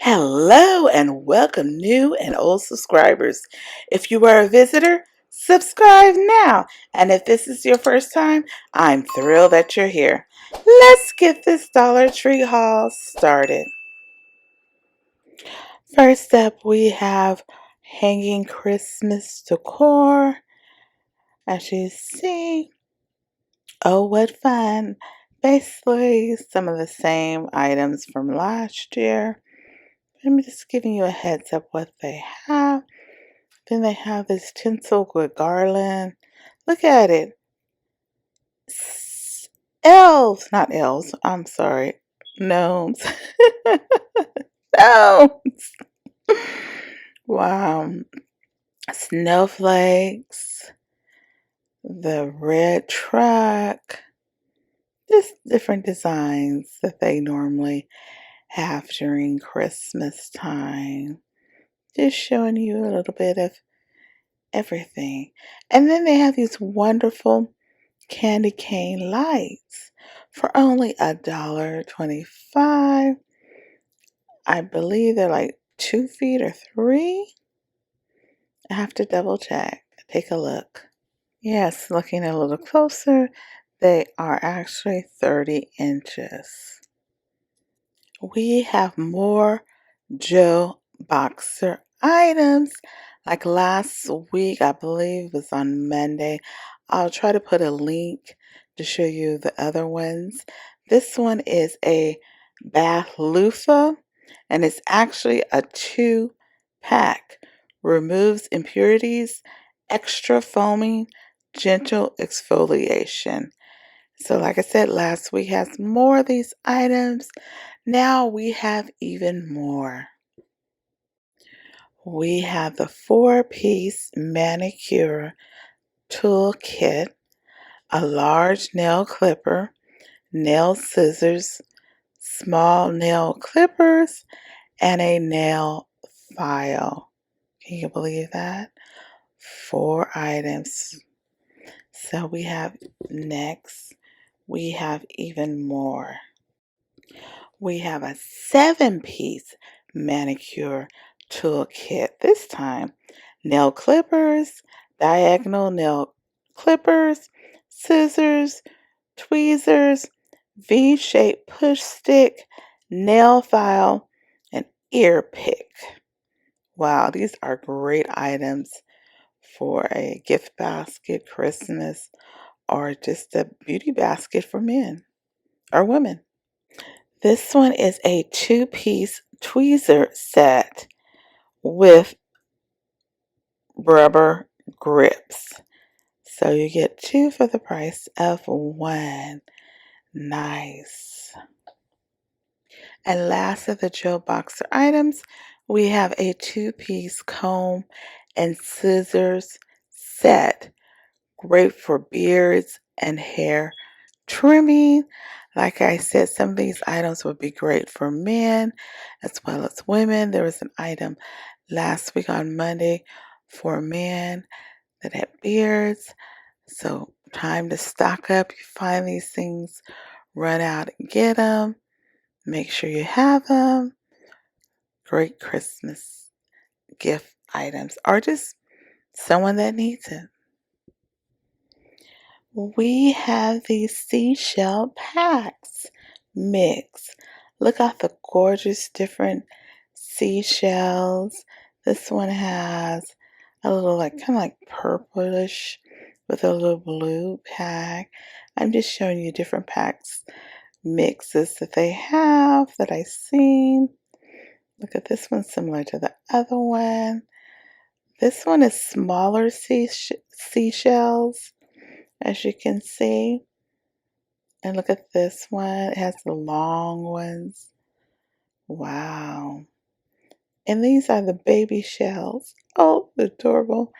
Hello and welcome new and old subscribers. If you are a visitor, subscribe now. And if this is your first time, I'm thrilled that you're here. Let's get this Dollar Tree haul started. First up, we have hanging Christmas decor. As you see, oh, what fun. Basically, some of the same items from last year. I'm just giving you a heads up what they have. Then they have this tinsel with garland. Look at it. Elves, not elves, I'm sorry. Gnomes. Gnomes. Wow. Snowflakes. The red truck. Just different designs that they normally have during Christmas time. Just showing you a little bit of everything. And then they have these wonderful candy cane lights for only $1.25. I believe they're like 2 feet or 3. I have to double check. Take a look. Yes, looking a little closer, they are actually 30 inches. We have more Joe Boxer items. Like last week, I believe it was on Monday. I'll try to put a link to show you the other ones. This one is a bath loofah, and it's actually a 2-pack. Removes impurities, extra foaming, gentle exfoliation. So like I said, last week has more of these items. Now we have even more. We have the 4-piece Manicure Tool Kit, a large nail clipper, nail scissors, small nail clippers, and a nail file. Can you believe that? 4 items. So we have next, we have even more. We have a 7-piece manicure tool kit. This time, nail clippers, diagonal nail clippers, scissors, tweezers, V-shaped push stick, nail file, and ear pick. Wow, these are great items for a gift basket, Christmas, or just a beauty basket for men or women. This one is a 2-piece tweezer set with rubber grips. So you get 2 for the price of 1. Nice. And last of the Joe Boxer items, we have a 2-piece comb and scissors set. Great for beards and hair trimming. Like I said, some of these items would be great for men as well as women. There was an item last week on Monday for men that had beards. So time to stock up. You find these things, run out and get them. Make sure you have them. Great Christmas gift items or just someone that needs it. We have these Seashell Packs mix. Look at the gorgeous different seashells. This one has a little kind of like purplish with a little blue pack. I'm just showing you different packs mixes that they have that I've seen. Look at this one, similar to the other one. This one is smaller seashells, as you can see. And look at this one. It has the long ones. Wow. And these are the baby shells. Oh, the adorable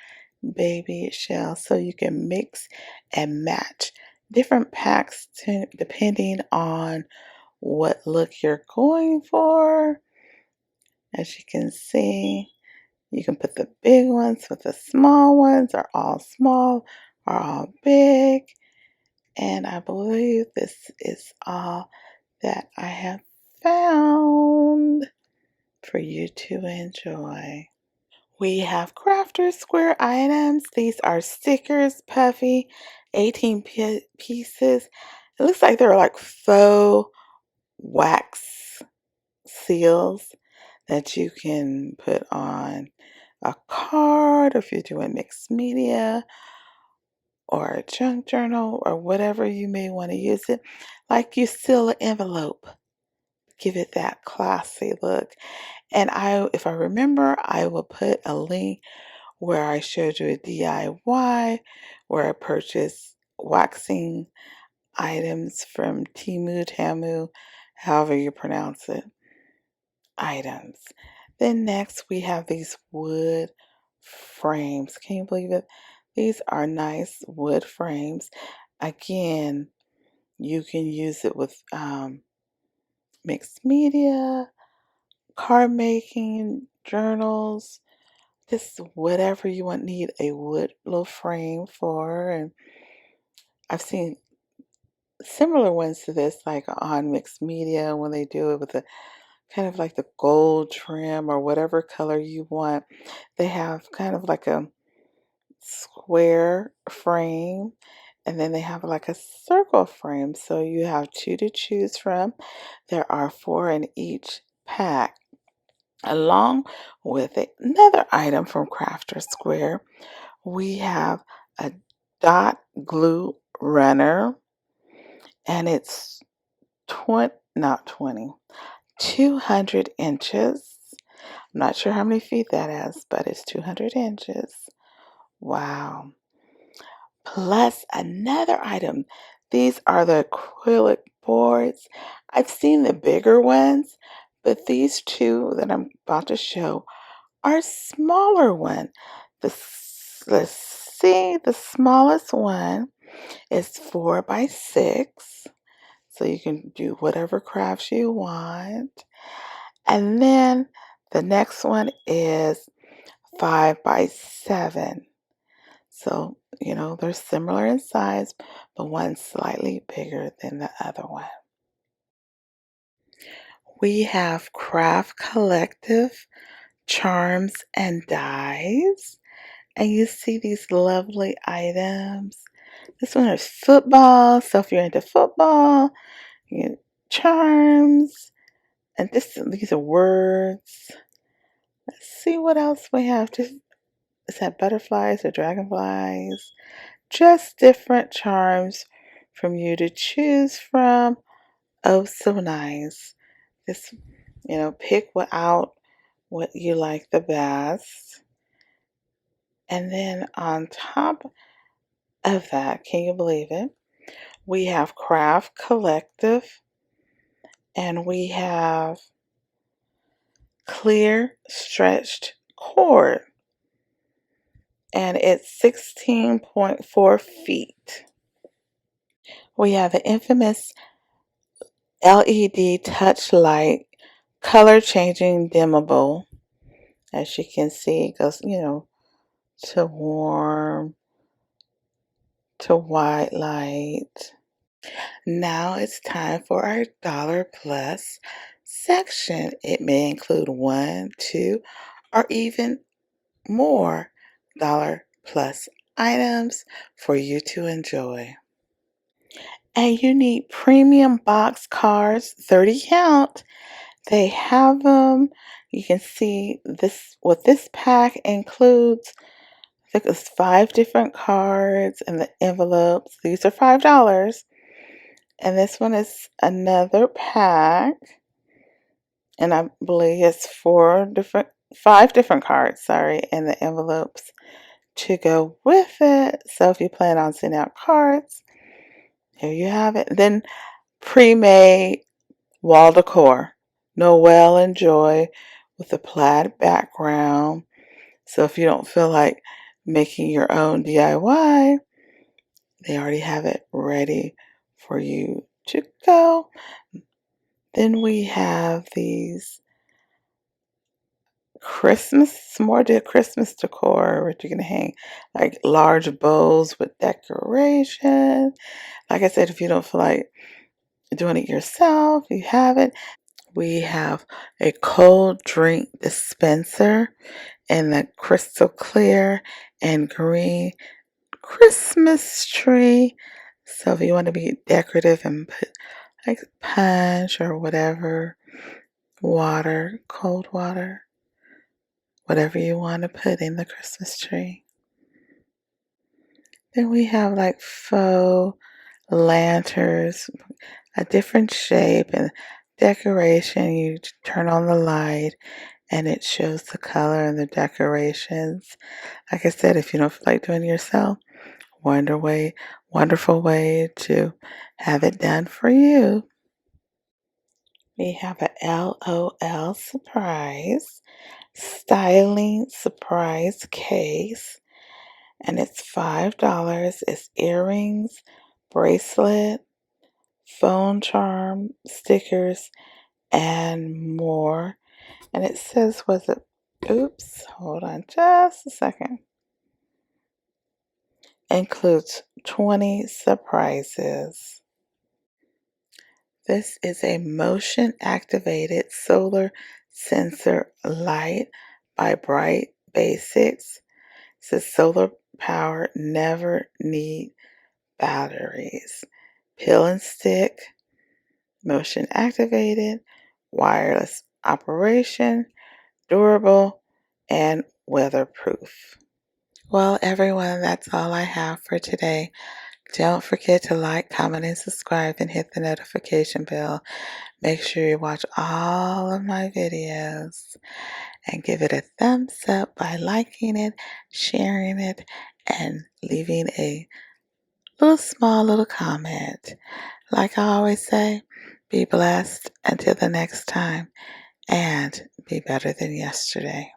baby shells. So you can mix and match different packs depending on what look you're going for. As you can see, you can put the big ones with the small ones, or all small, or all big. And I believe this is all that I have found for you to enjoy. We have crafter square items. These are stickers, puffy, 18 pieces. It looks like they're like faux wax seals that you can put on a card, or if you're doing mixed media or a junk journal or whatever you may want to use it. Like you seal an envelope, give it that classy look. And if I remember, I will put a link where I showed you a DIY where I purchased waxing items from Tamu, however you pronounce it, items. Then next we have these wood frames. Can you believe it? These are nice wood frames. Again, you can use it with mixed media, card making, journals, just whatever you need a wood little frame for. And I've seen similar ones to this, like on mixed media, when they do it with a kind of like the gold trim or whatever color you want. They have kind of like a square frame, and then they have like a circle frame. So you have two to choose from. There are 4 in each pack, along with another item from Crafter Square. We have a dot glue runner, and it's 200 inches. I'm not sure how many feet that is, but it's 200 inches. Wow. Plus another item. These are the acrylic boards. I've seen the bigger ones, but these two that I'm about to show are smaller one. Let's see, the smallest one is 4 by 6. So you can do whatever crafts you want. And then the next one is 5 by 7. So, they're similar in size, but one's slightly bigger than the other one. We have Craft Collective charms and dies. And you see these lovely items. This one is football. So if you're into football, you get charms. And these are words. Let's see what else we have. Is that butterflies or dragonflies? Just different charms from you to choose from. Oh, so nice. Just, pick out what you like the best. And then on top of that, can you believe it? We have Craft Collective, and we have Clear Stretched Cord, and it's 16.4 feet. We have the infamous LED touch light, color changing dimmable. As you can see, it goes, to warm, to white light. Now it's time for our Dollar Plus section. It may include 1, 2, or even more Dollar Plus items for you to enjoy. And you need premium box cards, 30 count. They have them. You can see what this pack includes. I think it's 5 different cards and the envelopes. These are $5. And this one is another pack. And I believe it's 5 different cards, and the envelopes to go with it. So if you plan on sending out cards, here you have it. Then pre-made wall decor, Noel and Joy, with a plaid background. So if you don't feel like making your own DIY, they already have it ready for you to go. Then we have these more Christmas decor, which you can hang like large bowls with decoration. Like I said, if you don't feel like doing it yourself, you have it. We have a cold drink dispenser in the crystal clear and green Christmas tree. So if you want to be decorative and put like punch or whatever, water, cold water, whatever you want to put in the Christmas tree. Then we have like faux lanterns, a different shape and decoration. You turn on the light and it shows the color and the decorations. Like I said, if you don't feel like doing it yourself, wonderful way to have it done for you. We have a LOL surprise styling surprise case, and it's $5. It's earrings, bracelet, phone charm, stickers, and more. And it says, oops, hold on just a second. Includes 20 surprises. This is a motion activated solar sensor light by Bright Basics. It says solar power, never need batteries. Peel and stick, motion activated, wireless operation, durable, and weatherproof. Well, everyone, that's all I have for today. Don't forget to like, comment, and subscribe and hit the notification bell. Make sure you watch all of my videos and give it a thumbs up by liking it, sharing it, and leaving a small little comment. Like I always say, be blessed until the next time and be better than yesterday.